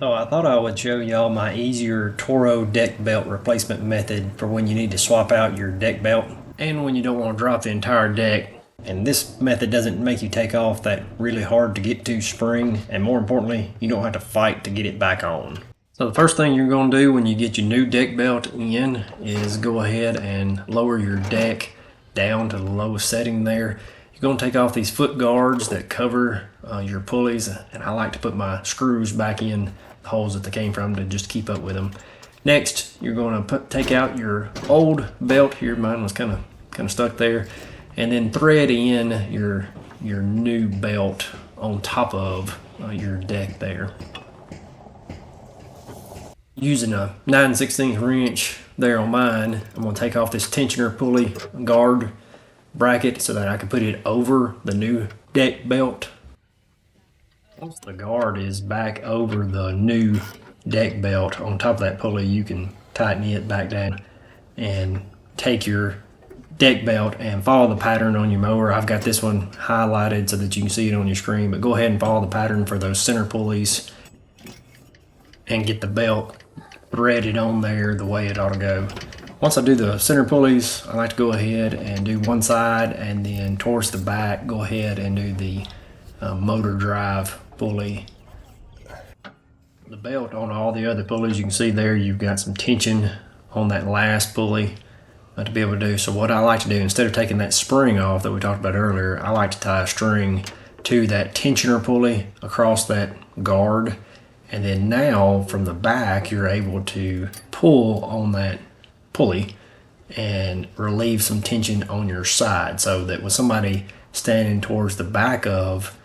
So I thought I would show y'all my easier Toro deck belt replacement method for when you need to swap out your deck belt and when you don't want to drop the entire deck. And this method doesn't make you take off that really hard to get to spring, and more importantly, you don't have to fight to get it back on. So the first thing you're going to do when you get your new deck belt in is go ahead and lower your deck down to the lowest setting there. You're going to take off these foot guards that cover your pulleys, and I like to put my screws back in the holes that they came from to just keep up with them. Next, you're going to take out your old belt here. Mine was kind of stuck there, and then thread in your new belt on top of your deck there. Using a 9/16 wrench there on mine, I'm going to take off this tensioner pulley guard bracket so that I can put it over the new deck belt. Once the guard is back over the new deck belt on top of that pulley, you can tighten it back down and take your deck belt and follow the pattern on your mower. I've got this one highlighted so that you can see it on your screen, but go ahead and follow the pattern for those center pulleys and get the belt threaded on there the way it ought to go. Once I do the center pulleys, I like to go ahead and do one side, and then towards the back, go ahead and do the motor drive pulley. The belt on all the other pulleys, you can see there you've got some tension on that last pulley to be able to do. So what I like to do, instead of taking that spring off that we talked about earlier, I like to tie a string to that tensioner pulley across that guard. And then now from the back, you're able to pull on that pulley and relieve some tension on your side, so that with somebody standing towards the back of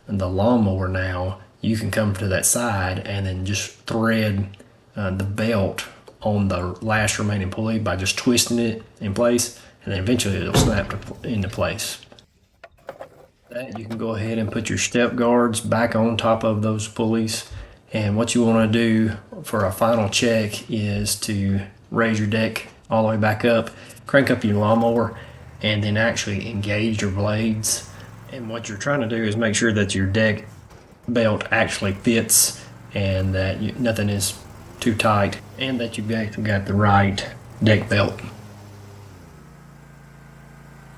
the lawnmower now, you can come to that side and then just thread the belt on the last remaining pulley by just twisting it in place, and then eventually it'll snap into place. That you can go ahead and put your step guards back on top of those pulleys. And what you want to do for a final check is to raise your deck all the way back up, crank up your lawnmower, and then actually engage your blades. And what you're trying to do is make sure that your deck belt actually fits and that nothing is too tight, and that you've got the right deck belt.